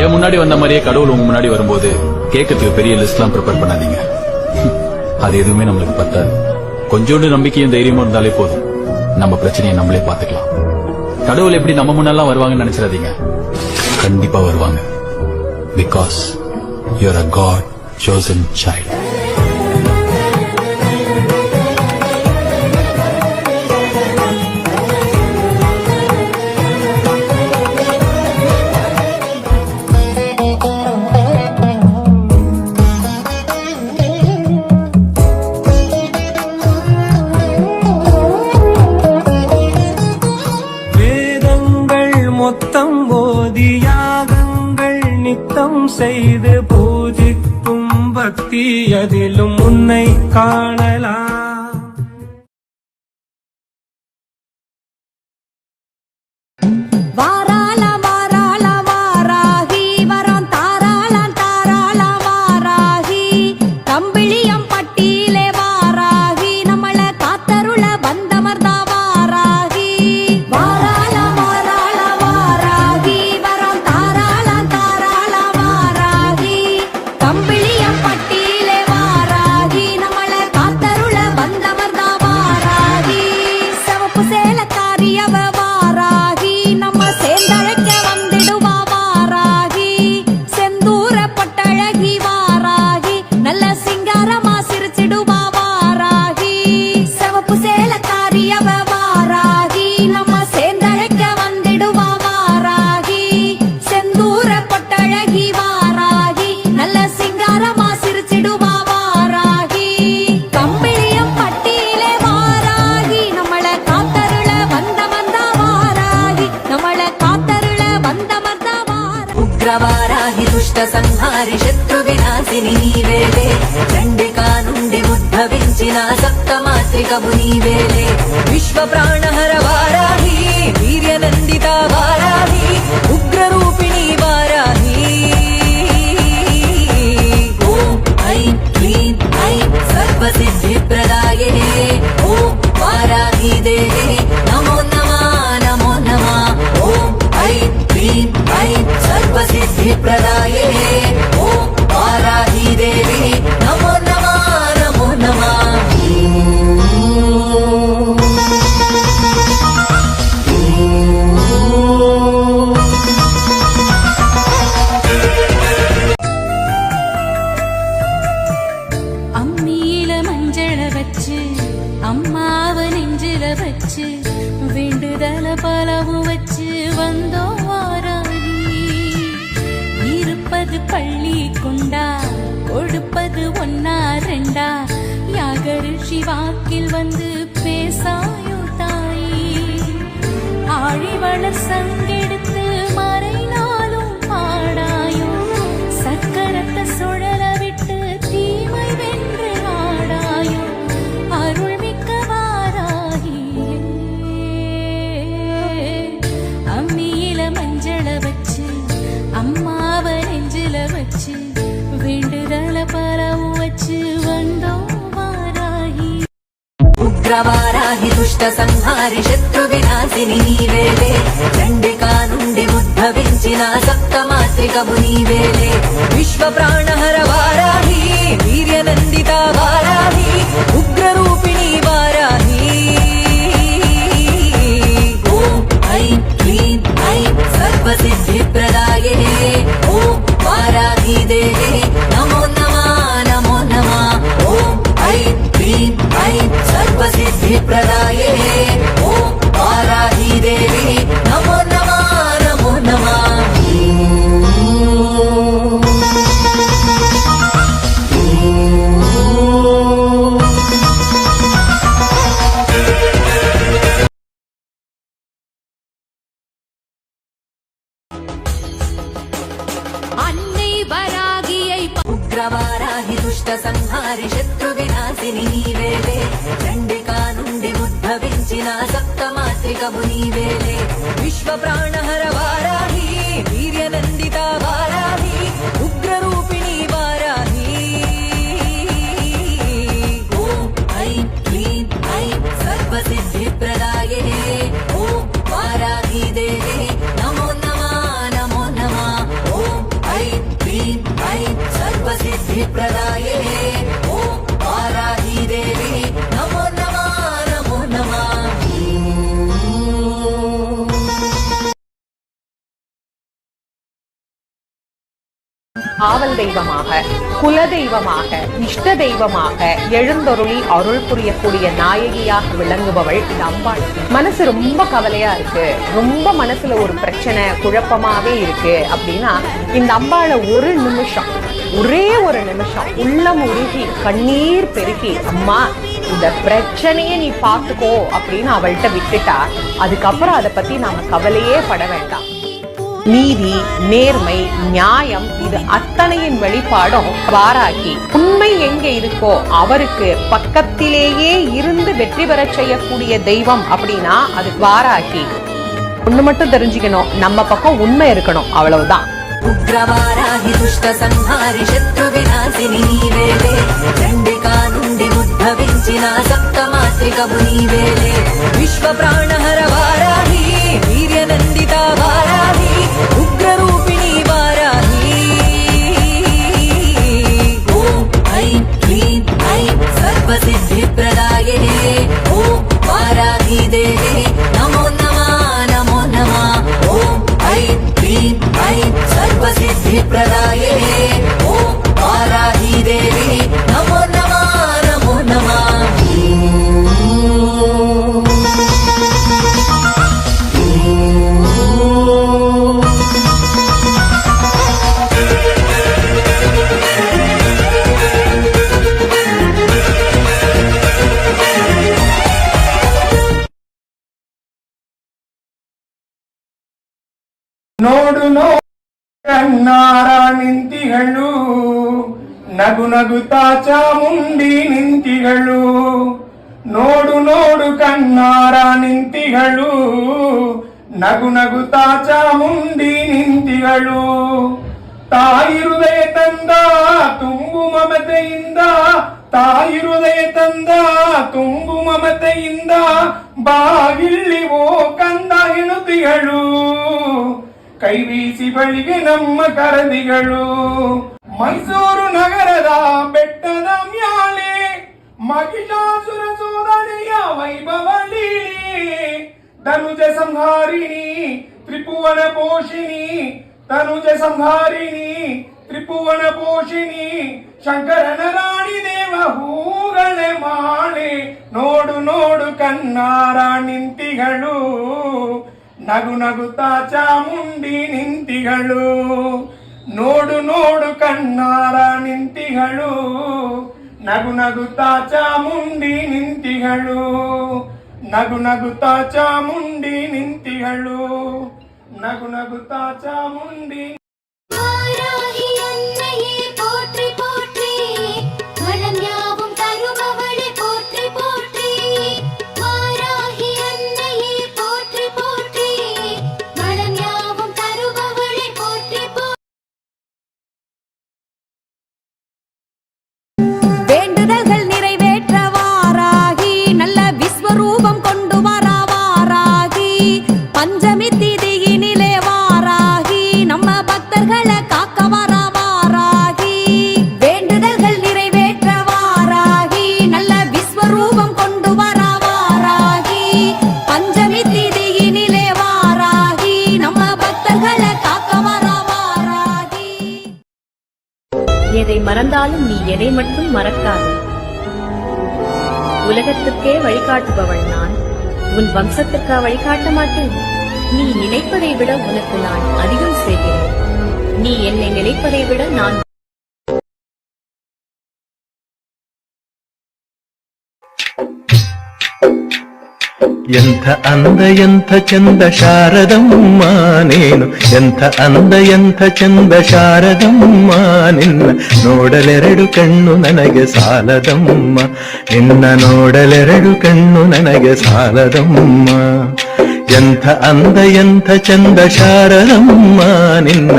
என் முன்னாடி வந்த மாதிரியே கடவுள் உங்க முன்னாடி வரும்போது கேட்கறதுக்கு பெரிய லிஸ்ட்லாம் ப்ரிப்பேர் பண்ணாதீங்க. அது எதுவுமே நம்மளுக்கு பத்தாது. கொஞ்சோண்டு நம்பிக்கையும் தைரியமும் இருந்தாலே போதும். நம்ம பிரச்சனையை நம்மளே பாத்துக்கலாம். கடவுள் எப்படி நம்ம முன்னெல்லாம் வருவாங்கன்னு நினைச்சிடாதீங்க. கண்டிப்பா வருவாங்க. Because you are a God chosen child. மொத்தம் போதியாகங்கள் நித்தம் செய்து பூஜிக்கும் பக்தி அதிலும் உன்னை காணலாம். ఉగ్రవారాహి దుష్ట సంహారి శత్రు వినాశిని నీవేలే. చండికా నుండి ఉద్భవించిన సప్తమాత్రికము నీవేలే. విశ్వ ప్రాణహర వారాహి వీర్యనందిత వారాహి ఉగ్రరూపిణి వారాహి. ఓం ఐం క్లీం ఐం సర్వసిద్ధి ప్రదాయే. ఓం వారాహి దేవి నమో నమః నమో నమః. ఓం ఐం క్లీం ఐం सर्वसिद्धि प्रदाये. ओम वाराही देवी नमो नमः नमो नमः. அம்மியில மஞ்சள வச்சு அம்மாவ நெஞ்சில வச்சு வேண்டுதல பலவும் வச்சு வந்தோம் பள்ளி கொண்டா கொடுப்பது ஒன்னா ரெண்டா. யாகரிஷி வாக்கில் வந்து பேசாயோ தாயி. ஆழிவளர் சங்கெடுத்து மறைனாலும் பாடாயோ. சக்கரத்தை சுழல விட்டு தீமை வென்று ஆடாயோ. அருள்மிக்க வாராகியே. அம்மியில மஞ்சள வச்சு அம்மாவ நெஞ்சில வச்சு வேண்டுதல பரவும் வச்சு வந்தோம் வாராகி. ఉగ్రవారాహి దుష్ట సంహారి శత్రు వినాశిని నీవేలే. చండికా నుండి ఉద్భవించిన సప్తమాత్రికము నీవేలే. విశ్వ ప్రాణహర వారాహి వీర్యనందిత వారాహి ఉగ్రరూపిణి వారాహి. ఓం ఐం క్లీం ఐం సర్వసిద్ధి ప్రదాయే. ఓం వారాహి దేవి నమో నమః నమో నమః. ఓం ఐం క్లీం ఐం సర్వసిద్ధి ప్రదాయే. ఓం వారాహి దేవి నమో నమః నమో నమః. ఉగ్రవారాహి దుష్ట సంహారి శత్రు వినాశిని నీవేలే. చండికా నుండి ఉద్భవించిన సప్తమాత్రికము నీవేలే. విశ్వ ప్రాణహర వారాహి వీర్యనందిత వారాహి ఉగ్రరూపిణి వారాహి. ఓం ఐం క్లీం ఐం సర్వసిద్ధి ప్రదాయే. ఓం వారాహి దేవి నమో నమః నమో నమః. ఓం காவல் தெய்வமாக, குல தெய்வமாக, இஷ்ட தெய்வமாக எழுந்தருளி அருள் புரியக்கூடிய நாயகியாக விளங்குபவள் இந்த அம்பாள். மனசு ரொம்ப கவலையா இருக்கு, ரொம்ப மனசுல ஒரு பிரச்சனை குழப்பமாவே இருக்கு அப்படின்னா இந்த அம்பாளை ஒரு நிமிஷம், ஒரே ஒரு நிமிஷம் உள்ளம் உருகி கண்ணீர் பெருகி, அம்மா இந்த பிரச்சனையை நீ பாத்துக்கோ அப்படின்னு அவள்கிட்ட விட்டுட்டா அதுக்கப்புறம் அதை பத்தி நாம கவலையே பட வேண்டாம். நீதி, நேர்மை, நியாயம் இது அத்தனையின் வெளிப்பாடும் வாராகி. உண்மை எங்க இருக்கோ அவருக்கு பக்கத்திலேயே இருந்து வெற்றி பெற செய்யக்கூடிய தெய்வம் அப்படின்னா அது வாராகி. ஒண்ணு மட்டும் தெரிஞ்சுக்கணும், நம்ம பக்கம் உண்மை இருக்கணும், அவ்வளவுதான். ఉగ్రవారాహి దుష్ట సంహారి శత్రు వినాశిని నీవేలే చండికా నుండి ఉద్భవించిన సప్తమాత్రికము నీవేలే విశ్వ ప్రాణహర వారాహి వీర్యనందిత వారాహి ఉగ్రరూపిణి వారాహి ఓం ఐం క్లీం ఐం సర్వసిద్ధి ప్రదాయినే ఓం వారాహి దేవి నమో నమః నమో నమః ఓం ఐం క్లీం ఐం సర్వసిద్ధి ప్రదాయినే ఓం వారాహి దేవి నమో నమః నమో నమః ನೋಡು ಕಣ್ಣಾರ ನಿಂತಿಗಳು ನಗು ನಗುತ್ತಾ ಚಾಮುಂಡಿ ನಿಂತಿಗಳು ನೋಡು ನೋಡು ಕಣ್ಣಾರ ನಿಂತಿಗಳು ನಗು ನಗುತ್ತಾ ಚಾಮುಂಡಿ ನಿಂತಿಗಳು ತಾಯಿ ಹೃದಯ ತಂದ ತುಂಬು ಮಮತೆಯಿಂದ ತಾಯಿ ಹೃದಯ ತಂದ ತುಂಬು ಮಮತೆಯಿಂದ ಬಾಗಿಲ್ಲಿ ಓ ಕಂದ ಹೆಣುತಿಗಳು ಕೈ ಬೀಸಿ ಬಳಿಗೆ ನಮ್ಮ ಕರದಿಗಳು ಮೈಸೂರು ನಗರದ ಬೆಟ್ಟದ ಮ್ಯಾಲೆ ಮಹಿಷಾಸುರ ಸೋದರಿಯ ವೈಭವ ಲೀಲೆ ಧನುಜ ಸಂಹಾರಿಣಿ ತ್ರಿಭುವನ ಪೋಷಿಣಿ ತನುಜ ಸಂಹಾರಿಣಿ ತ್ರಿಭುವನ ಪೋಷಿಣಿ ಶಂಕರನ ರಾಣಿ ದೇವ ಹೂಗಳೆ ಮಾಳೆ ನೋಡು ನೋಡು ಕಣ್ಣಾರ ನಿಂತಿಗಳು ನಗು ನಗುತ್ತಾ ಚಾಮುಂಡಿ ನಿಂತಿಗಳು ನೋಡು ನೋಡು ಕಣ್ಣಾರ ನಿಂತಿಗಳು ನಗು ನಗುತ್ತಾ ಚಾಮುಂಡಿ ನಿಂತಿಗಳು ನಗು ನಗುತ್ತಾ ಚಾಮುಂಡಿ ನಿಂತಿಗಳು ನಗು ನಗುತ್ತಾ ಚಾಮುಂಡಿ வாராகி அன்னையே போற்றி போற்றி வளம் யாவும் தருபவளே போற்றி போற்றி வாராகி அன்னையே போற்றி போற்றி வளம் யாவும் தருபவளே போற்றி போற்றி வேண்டுதல்கள் நிறைவேற்ற வாராகி நல்ல விஸ்வரூபம் கொண்டு வர வாராகி பஞ்சமி திதியினிலே வாராகி நம்ம பக்தர்களை காக்க வர வாராகி வேண்டுதல்கள் நிறைவேற்ற வாராகி நல்ல விஸ்வரூபம் கொண்டு வர வாராகி பஞ்சமி திதியினிலே வாராகி நம்ம பக்தர்களை காக்க வர வாராகி எதை மறந்தாலும் நீ எதை மட்டும் மறக்காதே. உலகத்துக்கே வழிகாட்டுபவள் நான், உன் வம்சத்துக்கா வழிகாட்ட மாட்டேன்? நீ நினைப்பதை விட உனக்கு நான் அதிகம் செய்கிறேன். நீ என்னை நினைப்பதை விட நான் ಎಂಥ ಅಂದ ಎಂಥ ಚಂದ ಶಾರದಮ್ಮ ನೀನು, ಎಂಥ ಅಂದ ಎಂಥ ಚಂದ ಶಾರದಮ್ಮ ನಿನ್ನ ನೋಡಲೆರಡು ಕಣ್ಣು ನನಗೆ ಸಾಲದಮ್ಮ, ನಿನ್ನ ನೋಡಲೆರಡು ಕಣ್ಣು ನನಗೆ ಸಾಲದಮ್ಮ. ಎಂಥ ಅಂದ ಎಂಥ ಚಂದ ಶಾರದಮ್ಮ ನಿನ್ನ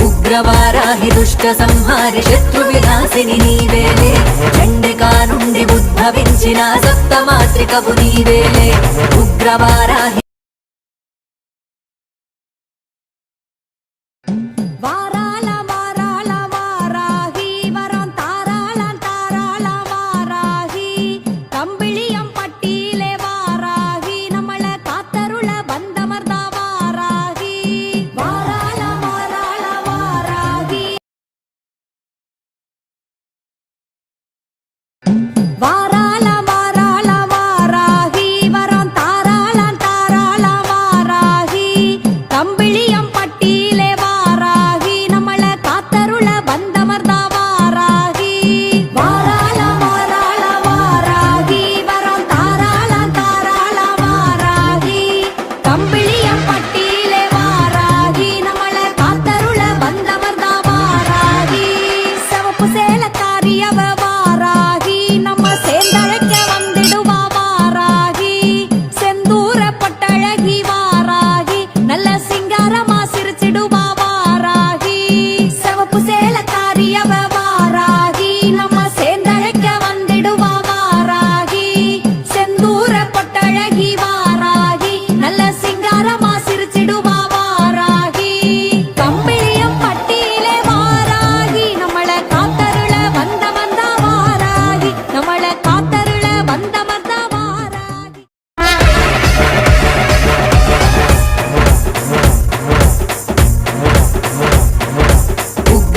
ఉగ్రవారాహి దుష్ట సంహారి శత్రు వినాశిని నీవేలే చండికా నుండి ఉద్భవించిన సప్తమాత్రికవు నీవేలే ఉగ్రవారాహి వారాల వారాల వారాహి వరం తారాళ తారాళ వారాహి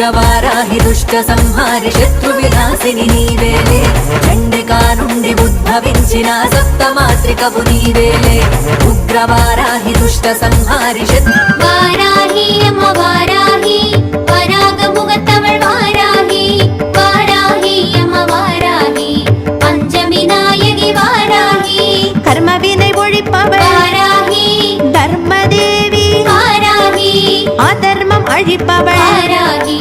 ఉగ్రవారాహి దుష్ట సంహారి శత్రు వినాశిని నీవేలే చండికా నుండి ఉద్భవించిన సప్తమాత్రికవు నీవేలే ఉగ్రవారాహి దుష్ట సంహారి శత్రు வாராகி அம்மா வாராகி பராகமுகத்தவள் வாராகி வாராகி அம்மா வாராகி பஞ்சமி நாயகி வாராகி கர்மவினை ஒழிப்பவள் வாராகி தர்மதேவி வாராகி அதர்மம் அழிப்பவள் வாராகி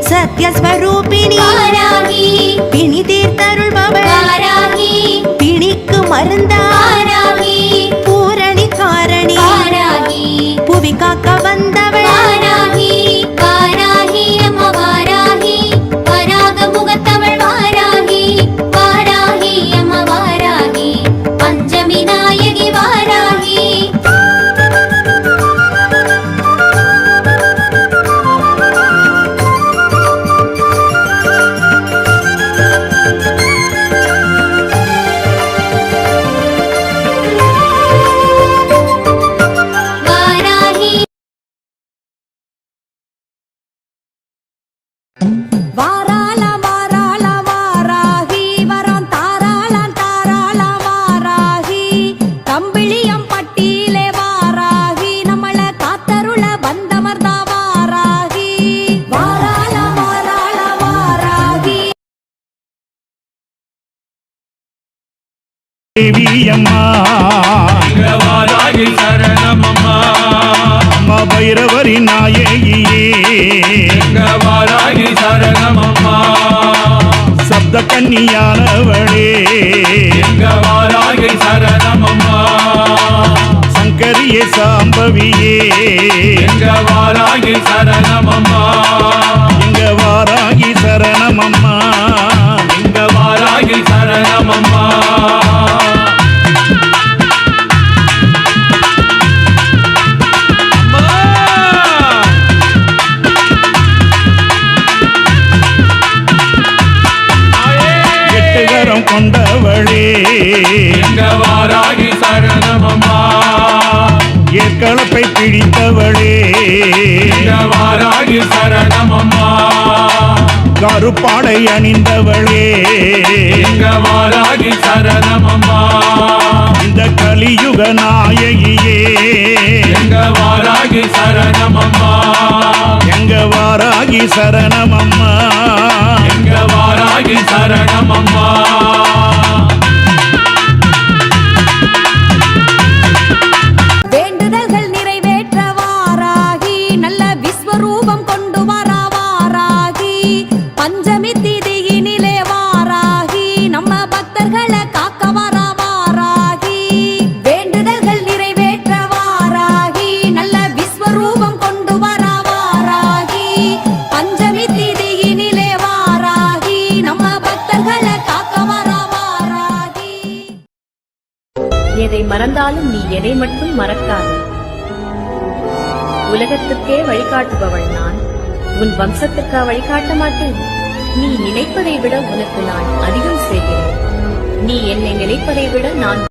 சத்யஸ்வரூபிணி வாராகி பிணி தீர்த்தருள்பவள் வாராகி பிணிக்கு மருந்தா வாராகி பூரணி காரணி வாராகி புவி காக்க வந்தவள் வாராகி வாராகி அம்மா வாராகி பராகமுகத்தவள் வாராகி வாராகி அம்மா வாராகி பஞ்சமி நாயகி வாராகி வாராகி வாராள வாராள வாராகி வரம் தாராள தாராள வாராகி கம்பிளியம் பட்டியிலே வாராகி நம்மள காத்தருள வந்தமர்தா வாராகி வாராள வாராள வாராகி தேவியம்மா வாராகி சரணமம்மா அம்மா பைரவரி நாயகியே வாராகி சரணமம்மா சப்த கன்னியானவளே வாராகி சரணமம்மா சங்கரியே சாம்பவியே வாராகி சரணமம்மா எங்க வாராகி சரணமம்மா வாராகி சரணமம்மா எட்டுகரம் கொண்டவளே வாராகி சரணமம்மா ஏற்களப்பை பிடித்தவளே வாராகி சரணமம்மா கருப்பாடை அணிந்தவளே வாராகி சரணமம்மா இந்த கலியுக நாயகியே வாராகி சரணமம்மா எங்க வாராகி சரணமம்மா வாராகி சரணமம்மா வேண்டுதல்கள் நிறைவேற்ற வாராகி நல்ல விஸ்வரூபம் கொண்டு வர வாராகி பஞ்சமி திதியினிலே வாராகி நம்ம பக்தர்களை காக்க வர வாராகி வேண்டுதல்கள் நிறைவேற்ற வாராகி நல்ல விஸ்வரூபம் கொண்டு வர வாராகி பஞ்சமி திதியினிலே வாராகி நம்ம பக்தர்களை காக்க வர வாராகி எதை மறந்தாலும் நீ எதை மட்டும் மறக்காதே. உலகத்துக்கே வழிகாட்டுபவள் நான். உன் வம்சத்துக்கா வழிகாட்ட மாட்டேன்? நீ நினைப்பதை விட உனக்கு நான் அதிகம் செய்கிறேன். நீ என்னை நினைப்பதை விட நான்